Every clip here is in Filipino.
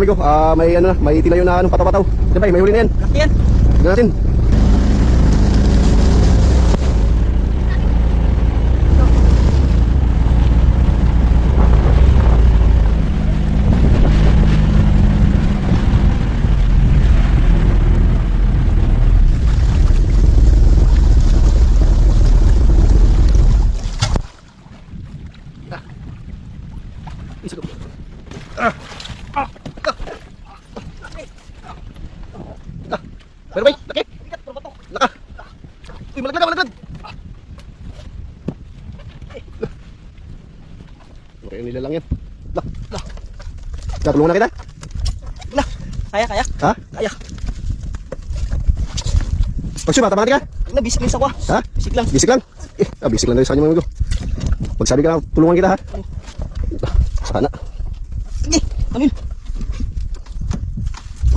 amigo. May ano na, may tinayo na anong pataw-pataw. Diyan bay, may huli na yan. Laki yan. Tignan natin. Pero bay, laki. Laka. Uy, malaglag, malaglag. Okay, nila lang yan. Lah, lah. Natulungan na kita? Lah. Kaya, kaya. Ha? Kaya. Pagsuy, mata ka? Bisik lang ako. Ha? Bisik lang. Bisik lang? Bisik lang tayo sa kanya mga amigo. Pagsabi ka, tulungan kita ha. Sana. Sige, amin.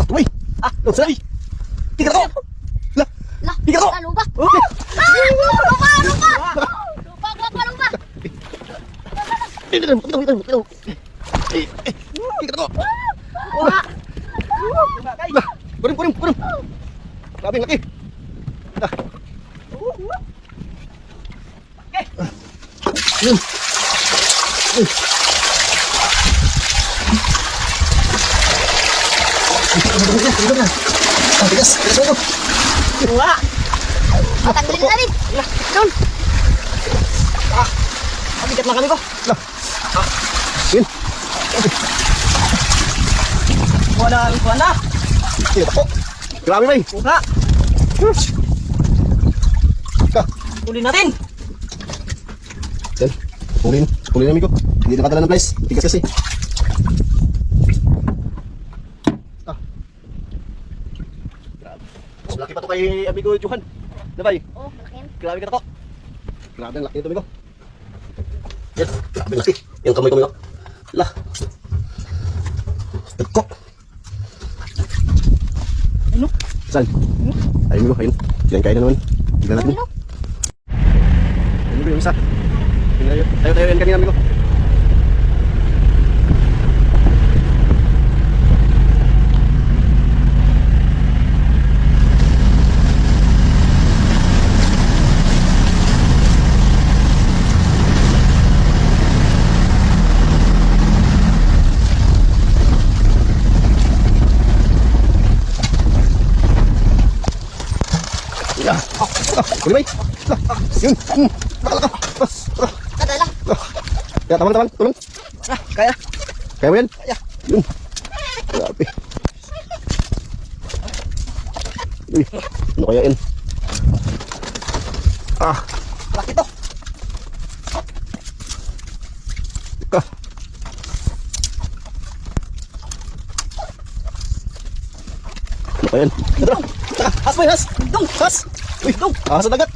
Tumay. Sabi. Tika ko. Lah. Tika ko. Lupa. Okay. Lupa. Tika ko. Wah. Lah. Kurim. Grabe, laki. Lah. Yun. Tigas mo. Wah. Tanggalin na rin. Doon. Mabigat na kami ko. Lah. Yun. Kuha na. Tika ko. Grabe, bay. Kuha. Uli natin. Yan. Pulin amigo. Hindi nakadala ng place. Tigas kasi. Mas laki pa to kay amigo Johan. Nabay. Oh, laki. Grabe ka to. Grabe ang laki nito amigo. Yan. Grabe ang laki. Yan kamay ko amigo. Lah. Teko. Ano? Saan? Ayun amigo. Ayun. Yan kain na naman. Tignan natin. Ayun amigo yung isa. Tayo yan kanina amigo. Kunin bay. Yun. Nakalaka. Kadala. Ya, teman-teman, tulong. Kaya. Kaya mo yan? Kaya. Yun. Grabe. Uy, ano kaya yan? Laki to. Ka. Ano kaya yan? Ito. Has boy, has. Dong, has. Uy, sa dagat.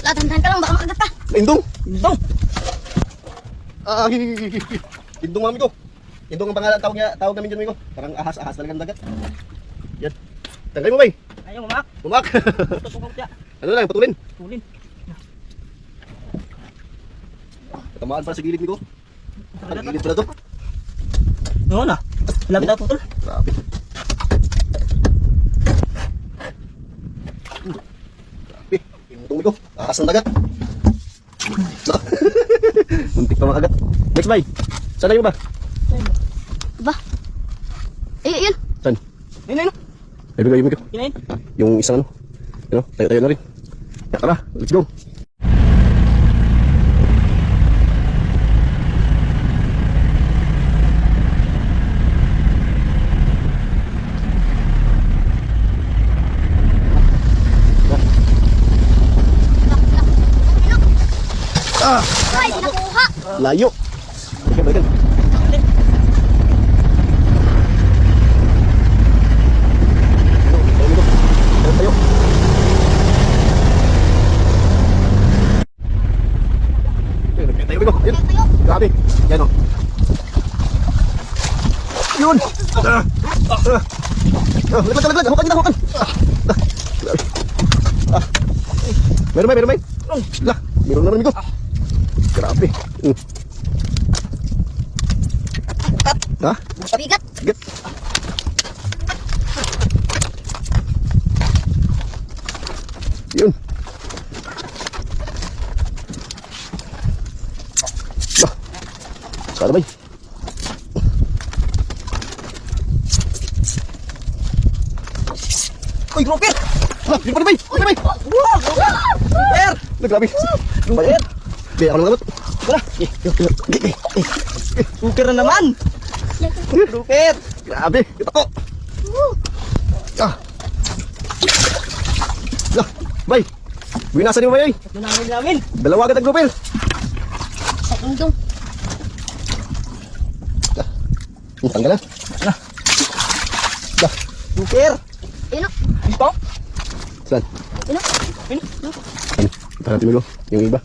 Dahan-dahan ka lang, baka makagat ka. Indong. Dong. Indong mami ko. Indong ang pangalan tawag namin dyan mami ko. Parang ahas talaga ng dagat. Yan. Tanggalin mo bay. Ayaw, mamak. Bumak. Tutok siya. Ano lang, patulin. Tulin. Tamaan para sa gilid ko. Sa gilid pala to. Oo na. Lapit na putol. Grabe. Grabe. Indong ko. Ahas ng dagat. Muntik pa makagat. Next bay. Saan na ba? Ba? Yun. Saan? Ayun. Ay, bigay ko. Kinain. Yung isang ano. Ano? Tayo na rin. Ya, tara. Let's go. Ay, di nakuha. Layo. Balikan. Tayo. Tayo, Bigo. Yun. Grabe. Yan o. Yun. Laglag. Hawakan. Meron ba? Lah, meron na rin, Bigo. Grabe. Ha? Bigat. Bigat. Yun. Bah. Sana bay. Uy, grouper! Ah, yun pa na bay. Yun pa na bay. Wow! Grouper! Grabe. Yung bayad. Di, ako lang naman. Wala! Grouper na naman! Grouper! Grabe. Kita ko. Ah. Lah, bay. Binasan mo ba yun? Ito namin. Dalawa agad ang grouper. Sa tungtong. Tanggal na. Lah, Lah, grouper! Ayun o. Ito? saan? Ayun o. Ayun. Ano? Ito natin mo yung iba.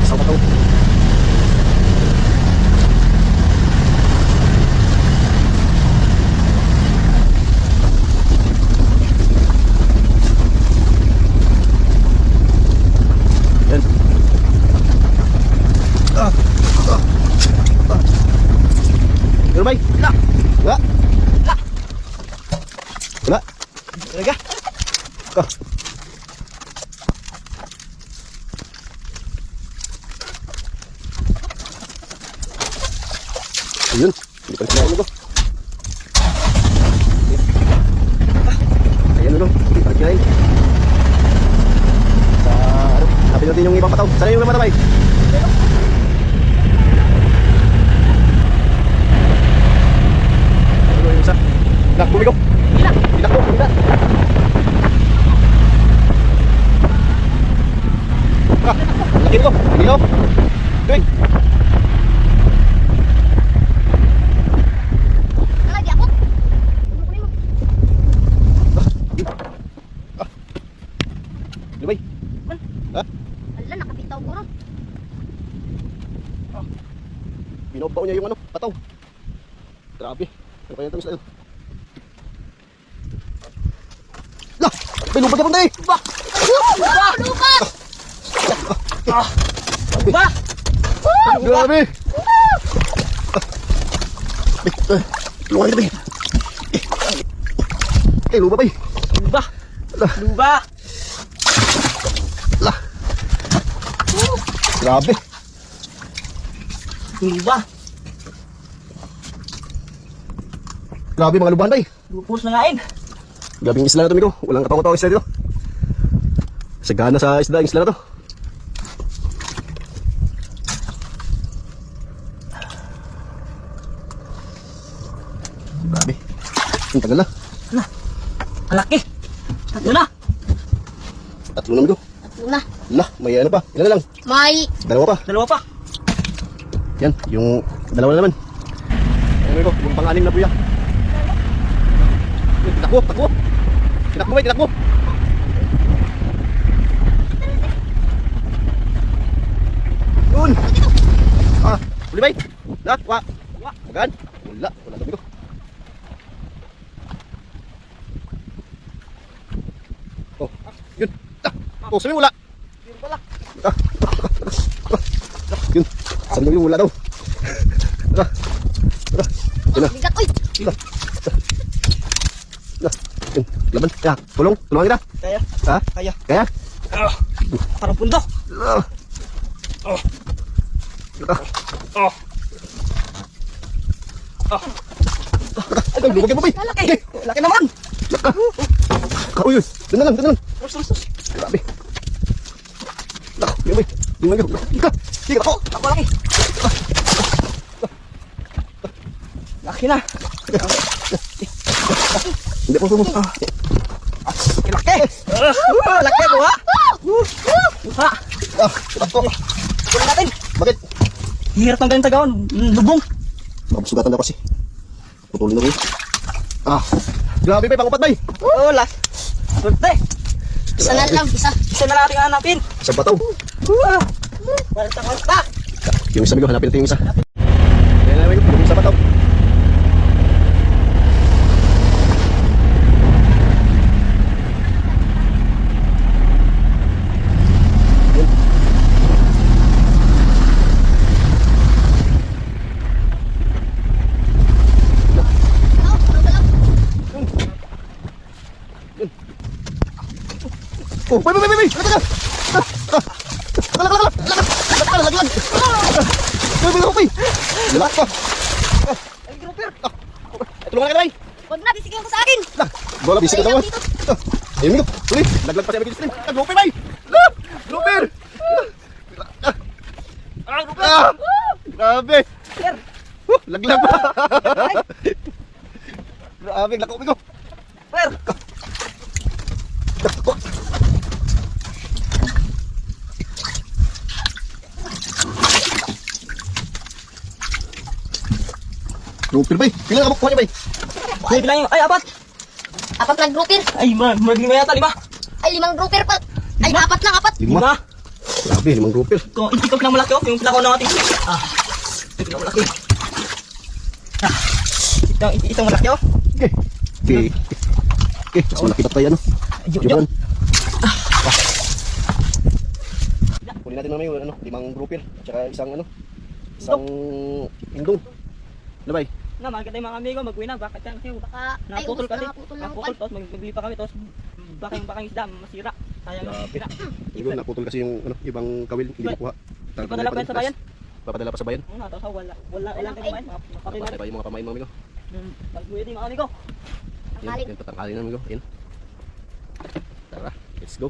Isang patong. Yan. Ano bay? Wala. Wala. Wala. Talaga? Ah. Ayun. Hindi pa kinain ito. Ayan ulo. Hindi pa kinain. Sa ano? Napin natin yung ibang pataw. Sana yung ibang pataw bay? Ano yung isa? Nak, bumi ko. Tidak ko. Tidak. Ah, laki ko. Laki ko. Tuwing. Lagi ako. Kunin mo. Lumay. Ha? Ala, nakabitaw ko ron. Binobaw niya yung ano, pataw. Grabe. Ano kaya tamis na yun? Lah! May lubag ka punta eh! Ba! Lupa! Lupa! Ba! Grabe! Luwa kita eh! Eh, luba pa eh! Luba! Lah! Luba! Lah! Grabe! Luba! Grabe mga lubahan tayo! Lupos na ngain! Grabe yung isla na to, Miko. Walang kapang-kapang isla dito. Sagana sa isla, yung isla na to. Grabe. Ang tagal na. Ang laki! Tatlo na! Tatlo na, Miko. Una. Lah, may ano pa. Ilan na lang? May Dalawa pa. Dalawa pa! Yan, yung dalawa na naman. Ano, Miko? Yung pang-anim na buya. Takbo, takbo. Tinakbo, bay, tinakbo. Yun. Ah, uli bay. Lahat, wa. Magan. Wala, wala sabi ko. Oh, yun. Oh, sabi mo wala. Yun pala! Ah. Yun. Sabi mo yung wala daw. Tara. Tara. Yun na. bigat. Uy! Yun. Laban. Ya, tulong. Tulungan kita. Kaya! Ha? Kaya! Kaya? Parang pundo! Ah. Oh! Tara. Oh! Ay, lumagay mo ba? Laki! Laki naman! Uy, uy. Doon na lang, doon na lang. Sus! Grabe. Lako, yun ba? Doon na lang. Ika. Ika ako. Ako laki! Laki na! Hindi po sumo. Laki! Laki ko ha! Ha! Ah, ito. Kunin natin! Bakit? Hirap ng ganyan tagawan. Lubong! Mabusugatan na kasi. Putulin na ko. Ah. Grabe ba, pangupat bay. Oh, last! Swerte! Isa na lang. Isa. Isa na natin hanapin! Sa bataw. Walta! Yung isa, amigo, hanapin natin yung isa. Ayan na, amigo, yung isa bataw. Oh, bay! Teka! Laglag! Bay! Lak pa! Ay, grouper. Tulungan ka na, bay! Huwag na, bisikin ko sa akin. Bola, bisik na naman. Ayun mo, tuloy. Laglag pa si Amigos Stream. Grouper, bay! Grouper! Grouper! Grabe! Sir. Laglag pa! Grabe, lako ko. Sir. Grouper, bay! Kailan ka makuha niya, bay? Ay, bilang yung, ay, apat. Apat lang grouper. Ay, maging na yata, 5. Ay, 5 grouper pa. Ay, apat lang, apat. 5. Grabe, 5 grouper. Ito pinang malaki, oh. Yung pinako natin. Ito pinang malaki. Itong malaki, oh. Okay. Mas malaki pa tayo, ano? Juban. Kunin natin mamaya yung 5 grouper. Tsaka isang indong. Ano ba? Na, maganda yung mga amigo, mag-uwi na. Bakit yan? Kasi Baka, ay, naputol kasi. naputol lang Naputol, tapos magbili pa kami, tapos baka yung isda, masira. Sayang lang, masira. Siguro naputol kasi yung ibang kawil, hindi ko kuha. Ipadala pa yan sa bayan. Papadala pa sa bayan. Oo, tapos wala tayo bayan. Mapapin na Patay pa yung mga pamain mga amigo. Mag-uwi din mga amigo. Yan, patangkalin na amigo. Yan. Tara, let's go.